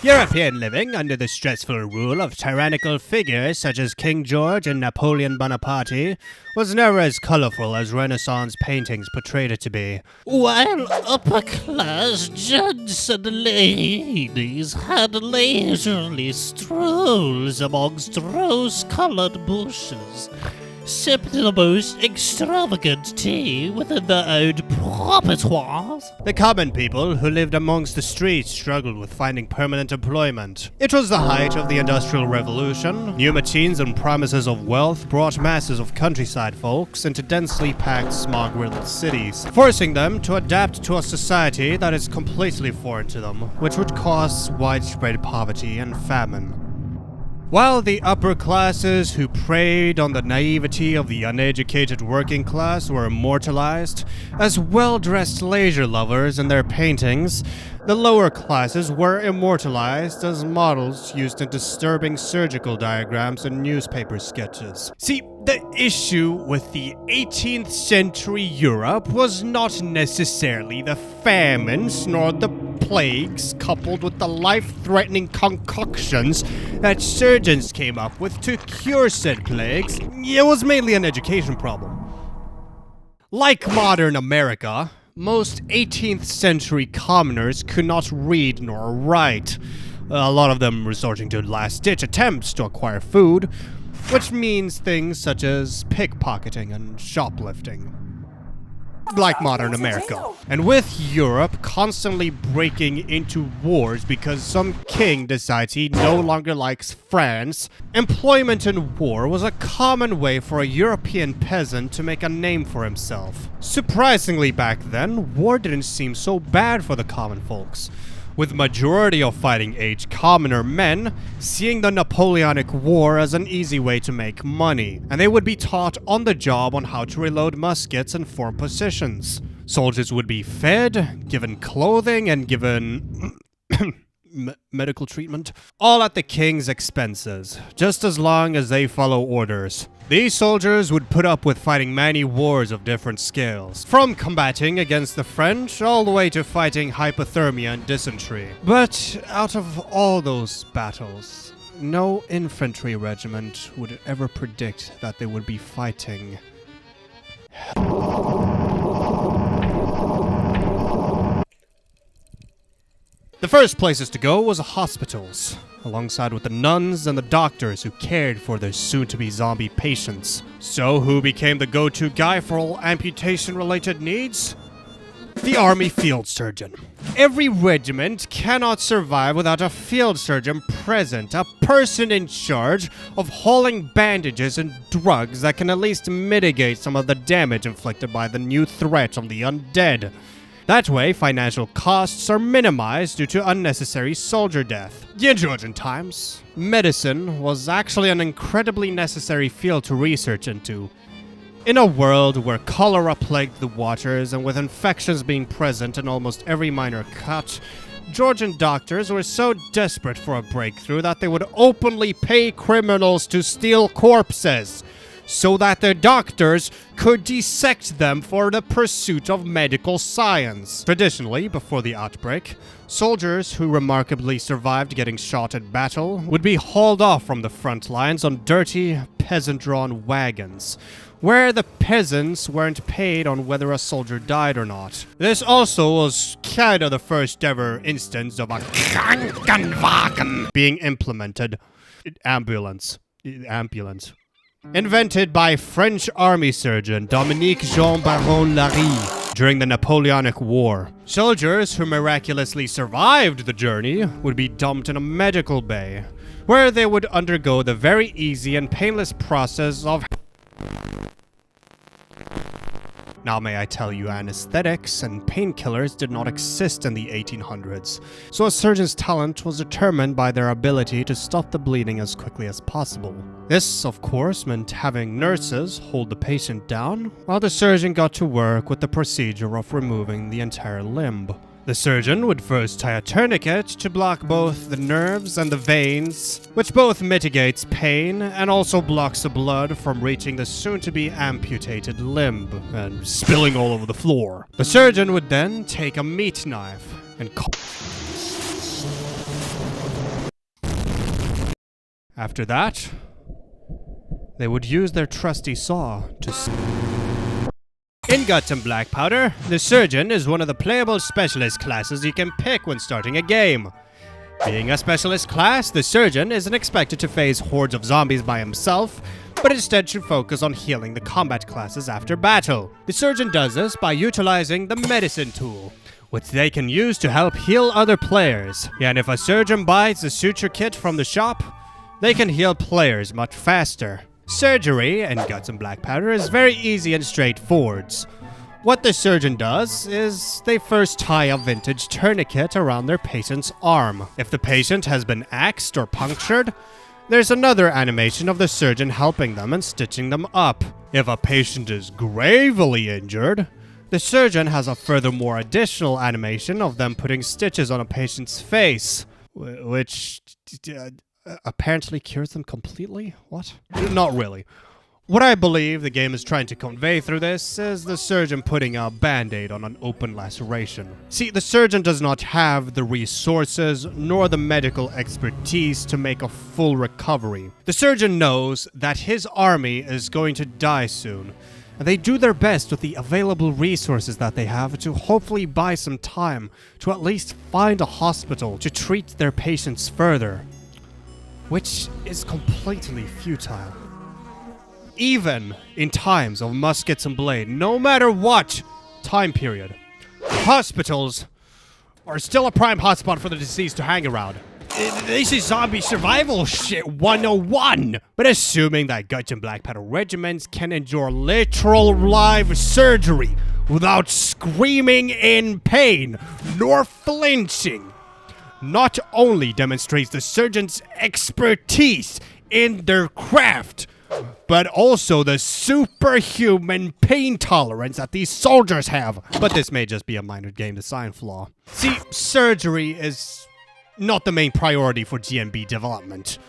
European living under the stressful rule of tyrannical figures such as King George and Napoleon Bonaparte was never as colorful as Renaissance paintings portrayed it to be. While upper-class gents and ladies had leisurely strolls amongst rose-colored bushes, sipped the most extravagant tea within their own repertoires. The common people who lived amongst the streets struggled with finding permanent employment. It was the height of the Industrial Revolution. New machines and promises of wealth brought masses of countryside folks into densely packed, smog-riddled cities, forcing them to adapt to a society that is completely foreign to them, which would cause widespread poverty and famine. While the upper classes who preyed on the naivety of the uneducated working class were immortalized as well-dressed leisure lovers in their paintings, the lower classes were immortalized as models used in disturbing surgical diagrams and newspaper sketches. See, the issue with the 18th century Europe was not necessarily the famines nor the plagues coupled with the life-threatening concoctions that surgeons came up with to cure said plagues. It was mainly an education problem. Like modern America, most 18th century commoners could not read nor write, a lot of them resorting to last-ditch attempts to acquire food, which means things such as pickpocketing and shoplifting. Like modern America. And with Europe constantly breaking into wars because some king decides he no longer likes France, employment in war was a common way for a European peasant to make a name for himself. Surprisingly back then, war didn't seem so bad for the common folks, with majority of fighting-age commoner men seeing the Napoleonic War as an easy way to make money, and they would be taught on the job on how to reload muskets and form positions. Soldiers would be fed, given clothing, and given medical treatment, all at the king's expenses, just as long as they follow orders. These soldiers would put up with fighting many wars of different scales, from combating against the French all the way to fighting hypothermia and dysentery. But out of all those battles, no infantry regiment would ever predict that they would be fighting. The first places to go was hospitals, alongside with the nuns and the doctors who cared for their soon-to-be zombie patients. So who became the go-to guy for all amputation-related needs? The army field surgeon. Every regiment cannot survive without a field surgeon present, a person in charge of hauling bandages and drugs that can at least mitigate some of the damage inflicted by the new threat from the undead. That way, financial costs are minimized due to unnecessary soldier death. In Georgian times, medicine was actually an incredibly necessary field to research into. In a world where cholera plagued the waters and with infections being present in almost every minor cut, Georgian doctors were so desperate for a breakthrough that they would openly pay criminals to steal corpses, so that their doctors could dissect them for the pursuit of medical science. Traditionally, before the outbreak, soldiers who remarkably survived getting shot in battle would be hauled off from the front lines on dirty, peasant-drawn wagons, where the peasants weren't paid on whether a soldier died or not. This also was kind of the first ever instance of a Krankenwagen being implemented. Ambulance. Invented by French army surgeon Dominique Jean Baron Larry during the Napoleonic War. Soldiers who miraculously survived the journey would be dumped in a medical bay, where they would undergo the very easy and painless process of... Now may I tell you, anesthetics and painkillers did not exist in the 1800s, so a surgeon's talent was determined by their ability to stop the bleeding as quickly as possible. This, of course, meant having nurses hold the patient down, while the surgeon got to work with the procedure of removing the entire limb. The surgeon would first tie a tourniquet to block both the nerves and the veins, which both mitigates pain and also blocks the blood from reaching the soon-to-be amputated limb and spilling all over the floor. The surgeon would then take a meat knife and After that, they would use their trusty saw to In Guts and Blackpowder, the Surgeon is one of the playable specialist classes you can pick when starting a game. Being a specialist class, the Surgeon isn't expected to face hordes of zombies by himself, but instead should focus on healing the combat classes after battle. The Surgeon does this by utilizing the Medicine tool, which they can use to help heal other players. And if a Surgeon buys the suture kit from the shop, they can heal players much faster. Surgery in Guts and Blackpowder is very easy and straightforward. What the Surgeon does is they first tie a vintage tourniquet around their patient's arm. If the patient has been axed or punctured, there's another animation of the Surgeon helping them and stitching them up. If a patient is gravely injured, the Surgeon has a furthermore additional animation of them putting stitches on a patient's face, which apparently cures them completely? What? Not really. What I believe the game is trying to convey through this is the Surgeon putting a band-aid on an open laceration. See, the Surgeon does not have the resources nor the medical expertise to make a full recovery. The Surgeon knows that his army is going to die soon, and they do their best with the available resources that they have to hopefully buy some time to at least find a hospital to treat their patients further, which is completely futile. Even in times of muskets and blade, no matter what time period, hospitals are still a prime hotspot for the deceased to hang around. This is zombie survival shit 101! But assuming that Guts and Blackpowder regiments can endure literal live surgery without screaming in pain nor flinching, not only demonstrates the Surgeon's expertise in their craft, but also the superhuman pain tolerance that these soldiers have. But this may just be a minor game design flaw. See, surgery is not the main priority for GNB development.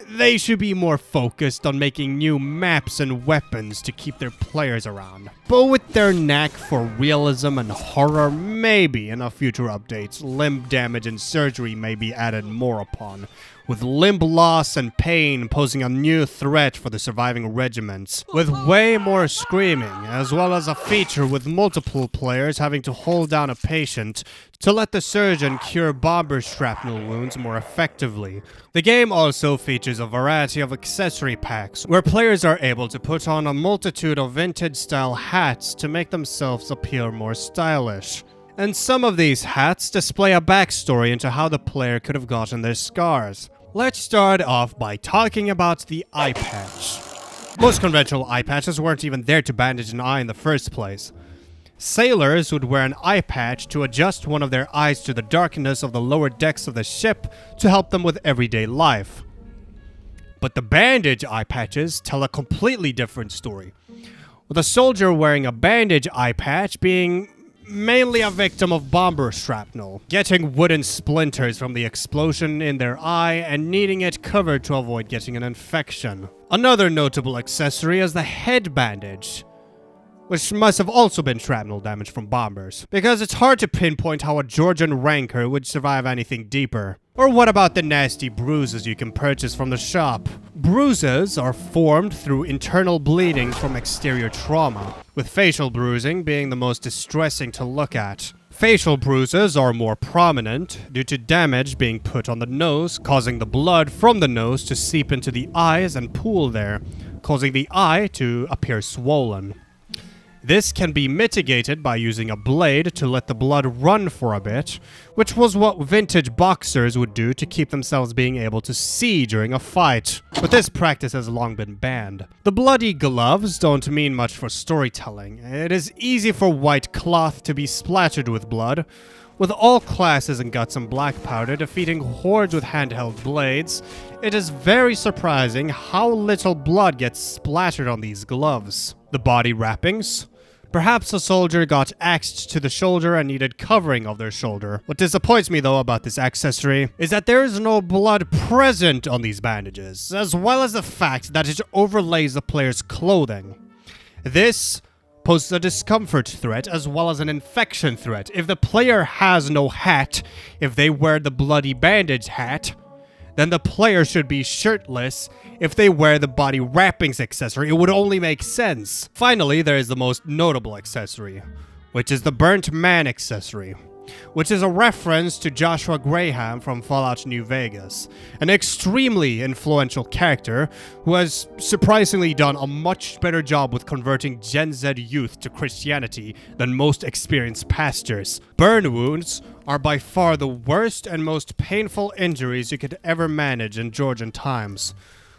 They should be more focused on making new maps and weapons to keep their players around. But with their knack for realism and horror, maybe in a future updates, limb damage and surgery may be added more upon, with limb loss and pain posing a new threat for the surviving regiments, with way more screaming, as well as a feature with multiple players having to hold down a patient to let the Surgeon cure bomber shrapnel wounds more effectively. The game also features a variety of accessory packs, where players are able to put on a multitude of vintage-style hats to make themselves appear more stylish. And some of these hats display a backstory into how the player could have gotten their scars. Let's start off by talking about the eye patch. Most conventional eye patches weren't even there to bandage an eye in the first place. Sailors would wear an eye patch to adjust one of their eyes to the darkness of the lower decks of the ship to help them with everyday life. But the bandage eye patches tell a completely different story, with a soldier wearing a bandage eye patch being mainly a victim of bomber shrapnel, getting wooden splinters from the explosion in their eye and needing it covered to avoid getting an infection. Another notable accessory is the head bandage, which must have also been shrapnel damage from bombers, because it's hard to pinpoint how a Georgian ranker would survive anything deeper. Or what about the nasty bruises you can purchase from the shop? Bruises are formed through internal bleeding from exterior trauma, with facial bruising being the most distressing to look at. Facial bruises are more prominent due to damage being put on the nose, causing the blood from the nose to seep into the eyes and pool there, causing the eye to appear swollen. This can be mitigated by using a blade to let the blood run for a bit, which was what vintage boxers would do to keep themselves being able to see during a fight. But this practice has long been banned. The bloody gloves don't mean much for storytelling. It is easy for white cloth to be splattered with blood, with all classes in Guts and Blackpowder defeating hordes with handheld blades. It is very surprising how little blood gets splattered on these gloves. The body wrappings. Perhaps a soldier got axed to the shoulder and needed covering of their shoulder. What disappoints me though about this accessory is that there is no blood present on these bandages, as well as the fact that it overlays the player's clothing. This poses a discomfort threat as well as an infection threat. If the player has no hat, if they wear the bloody bandage hat, then the player should be shirtless if they wear the body wrappings accessory. It would only make sense. Finally, there is the most notable accessory, which is the Burnt Man accessory, which is a reference to Joshua Graham from Fallout New Vegas, an extremely influential character who has surprisingly done a much better job with converting Gen Z youth to Christianity than most experienced pastors. Burn wounds are by far the worst and most painful injuries you could ever manage in Georgian times.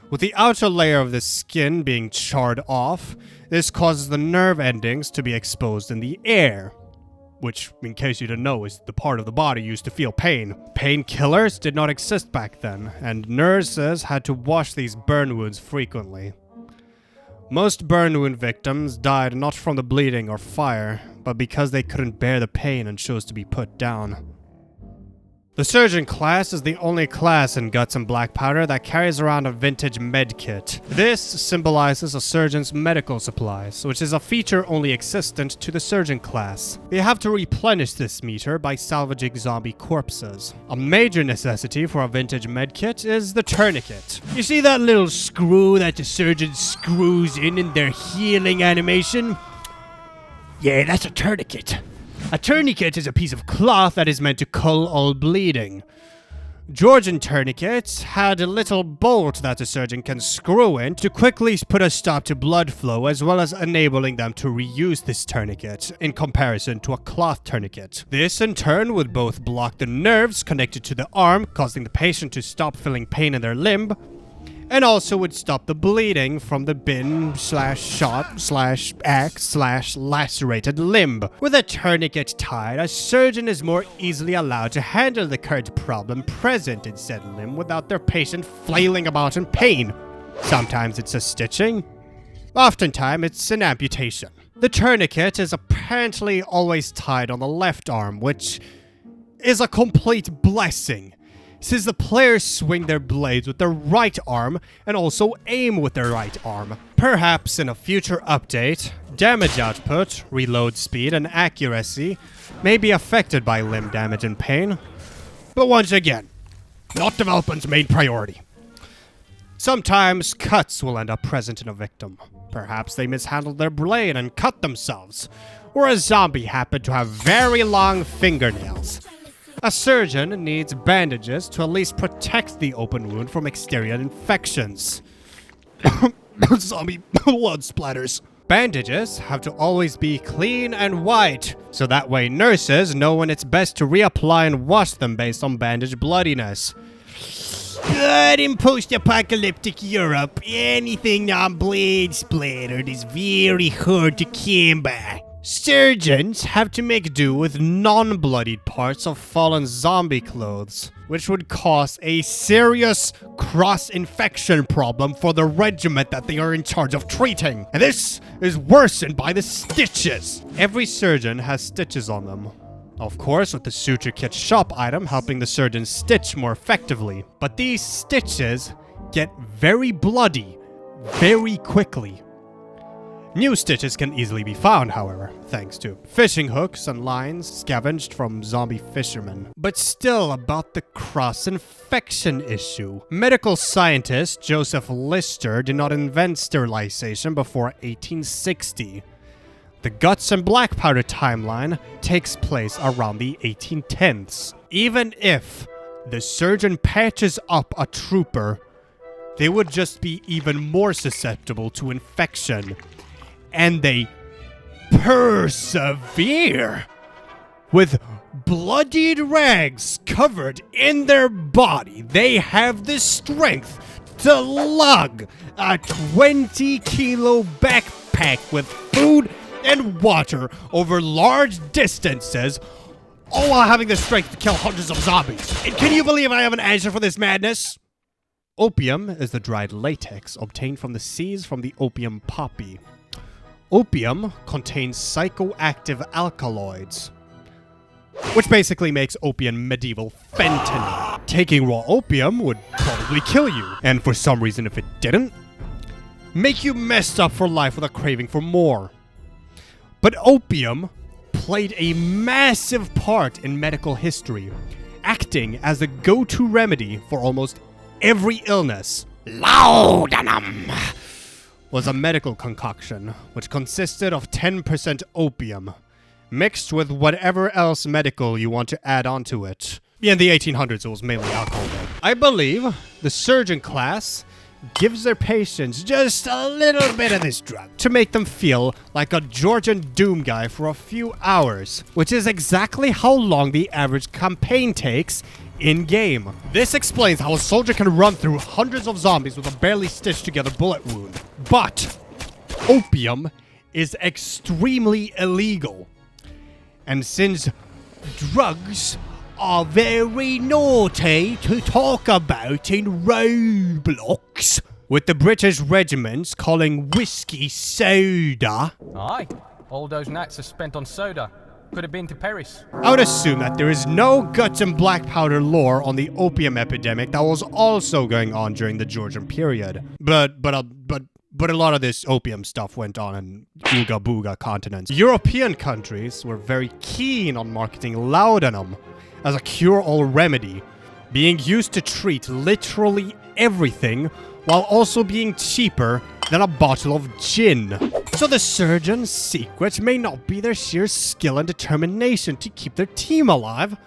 With the outer layer of the skin being charred off, this causes the nerve endings to be exposed in the air, which, in case you didn't know, is the part of the body used to feel pain. Painkillers did not exist back then, and nurses had to wash these burn wounds frequently. Most burn wound victims died not from the bleeding or fire, but because they couldn't bear the pain and chose to be put down. The Surgeon class is the only class in Guts and Blackpowder that carries around a vintage med kit. This symbolizes a surgeon's medical supplies, which is a feature only existent to the Surgeon class. They have to replenish this meter by salvaging zombie corpses. A major necessity for a vintage med kit is the tourniquet. You see that little screw that the surgeon screws in their healing animation? Yeah, that's a tourniquet. A tourniquet is a piece of cloth that is meant to cull all bleeding. Georgian tourniquets had a little bolt that the surgeon can screw in to quickly put a stop to blood flow, as well as enabling them to reuse this tourniquet in comparison to a cloth tourniquet. This in turn would both block the nerves connected to the arm, causing the patient to stop feeling pain in their limb, and also would stop the bleeding from the been/shot/axe/lacerated limb. With a tourniquet tied, a surgeon is more easily allowed to handle the current problem present in said limb without their patient flailing about in pain. Sometimes it's a stitching, oftentimes it's an amputation. The tourniquet is apparently always tied on the left arm, which is a complete blessing, since the players swing their blades with their right arm and also aim with their right arm. Perhaps in a future update, damage output, reload speed, and accuracy may be affected by limb damage and pain, but once again, not development's main priority. Sometimes cuts will end up present in a victim. Perhaps they mishandled their blade and cut themselves, or a zombie happened to have very long fingernails. A surgeon needs bandages to at least protect the open wound from exterior infections. Zombie blood splatters. Bandages have to always be clean and white, so that way nurses know when it's best to reapply and wash them based on bandage bloodiness. But in post-apocalyptic Europe, anything non-blade splattered is very hard to come by. Surgeons have to make do with non-bloodied parts of fallen zombie clothes, which would cause a serious cross-infection problem for the regiment that they are in charge of treating. And this is worsened by the stitches. Every surgeon has stitches on them. Of course, with the suture kit shop item helping the surgeon stitch more effectively. But these stitches get very bloody very quickly. New stitches can easily be found, however, thanks to fishing hooks and lines scavenged from zombie fishermen. But still, about the cross-infection issue. Medical scientist Joseph Lister did not invent sterilization before 1860. The Guts and Blackpowder timeline takes place around the 1810s. Even if the surgeon patches up a trooper, they would just be even more susceptible to infection. And they persevere with bloodied rags covered in their body. They have the strength to lug a 20-kilo backpack with food and water over large distances, all while having the strength to kill hundreds of zombies. And can you believe I have an answer for this madness? Opium is the dried latex obtained from the seeds from the opium poppy. Opium contains psychoactive alkaloids, which basically makes opium medieval fentanyl. Taking raw opium would probably kill you, and for some reason if it didn't, make you messed up for life with a craving for more. But opium played a massive part in medical history, acting as the go-to remedy for almost every illness. Laudanum was a medical concoction which consisted of 10% opium, mixed with whatever else medical you want to add onto it. Yeah, in the 1800s, it was mainly alcohol, though. I believe the surgeon class gives their patients just a little bit of this drug to make them feel like a Georgian Doom guy for a few hours, which is exactly how long the average campaign takes in-game. This explains how a soldier can run through hundreds of zombies with a barely stitched together bullet wound. But opium is extremely illegal. And since drugs are very naughty to talk about in Roblox, with the British regiments calling whiskey soda. Aye, all those nights are spent on soda. Could have been to Paris. I would assume that there is no Guts and Blackpowder lore on the opium epidemic that was also going on during the Georgian period. But a lot of this opium stuff went on in Ooga Booga continents. European countries were very keen on marketing laudanum as a cure-all remedy, being used to treat literally everything while also being cheaper than a bottle of gin. So the surgeon's secret may not be their sheer skill and determination to keep their team alive,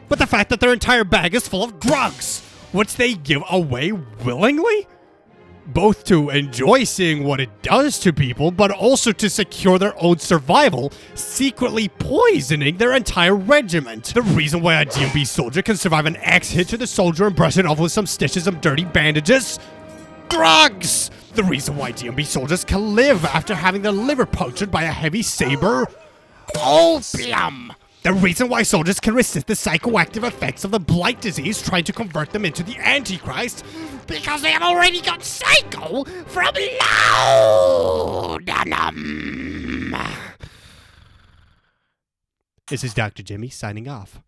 but the fact that their entire bag is full of drugs, which they give away willingly? Both to enjoy seeing what it does to people, but also to secure their own survival, secretly poisoning their entire regiment. The reason why a DMB soldier can survive an axe hit to the soldier and brush it off with some stitches and dirty bandages? Drugs! The reason why DMB soldiers can live after having their liver punctured by a heavy saber? Opium! The reason why soldiers can resist the psychoactive effects of the blight disease trying to convert them into the Antichrist? Because they have already got psycho from laudanum! This is Dr. Jimmy signing off.